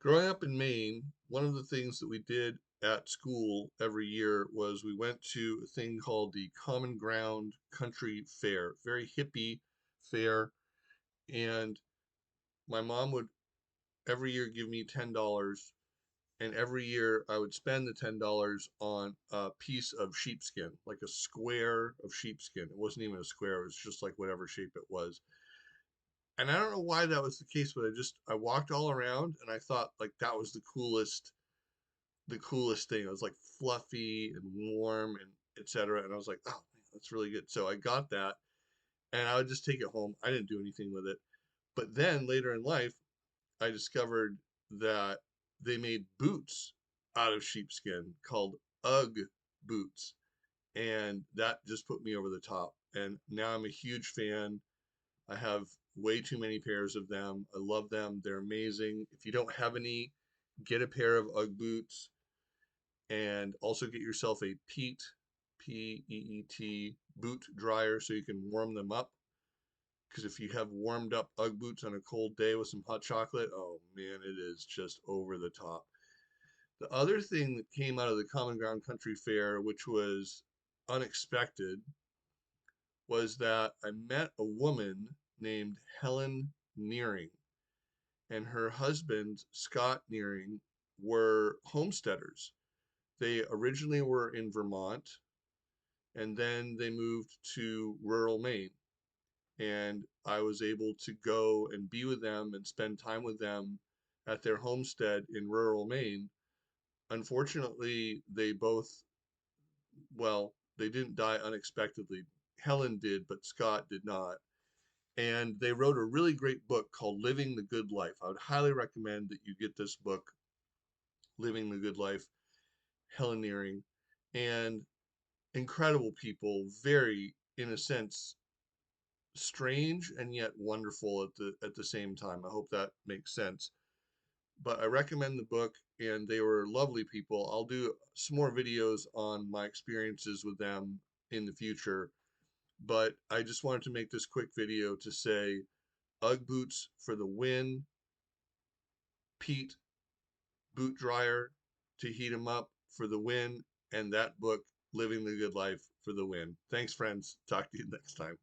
Growing up in Maine, one of the things that we did at school every year was we went to a thing called the Common Ground Country Fair, very hippie fair. And my mom would every year give me $10, and every year I would spend the $10 on a piece of sheepskin, like a square of sheepskin. It wasn't even a square, it was just like whatever shape it was. And I don't know why that was the case, but I walked all around and I thought like that was the coolest thing. It was like fluffy and warm and etc. And I was like, oh man, that's really good. So I got that and I would just take it home. I didn't do anything with it. But then later in life, I discovered that they made boots out of sheepskin called Ugg boots. And that just put me over the top. And now I'm a huge fan. I have way too many pairs of them. I love them. They're amazing. If you don't have any, get a pair of Ugg boots and also get yourself a P-E-E-T boot dryer so you can warm them up. Because if you have warmed up Ugg boots on a cold day with some hot chocolate, oh man, it is just over the top. The other thing that came out of the Common Ground Country Fair, which was unexpected, was that I met a woman named Helen Nearing, and her husband, Scott Nearing, were homesteaders. They originally were in Vermont, and then they moved to rural Maine. And I was able to go and be with them and spend time with them at their homestead in rural Maine. Unfortunately, they both, well, they didn't die unexpectedly. Helen did, but Scott did not. And they wrote a really great book called Living the Good Life. I would highly recommend that you get this book, Living the Good Life, Helen Nearing. And incredible people, very, in a sense, strange and yet wonderful at the same time. I hope that makes sense. But I recommend the book, and they were lovely people. I'll do some more videos on my experiences with them in the future. But I just wanted to make this quick video to say Ugg boots for the win, Pete boot dryer to heat them up for the win, and that book, Living the Good Life, for the win. Thanks, friends. Talk to you next time.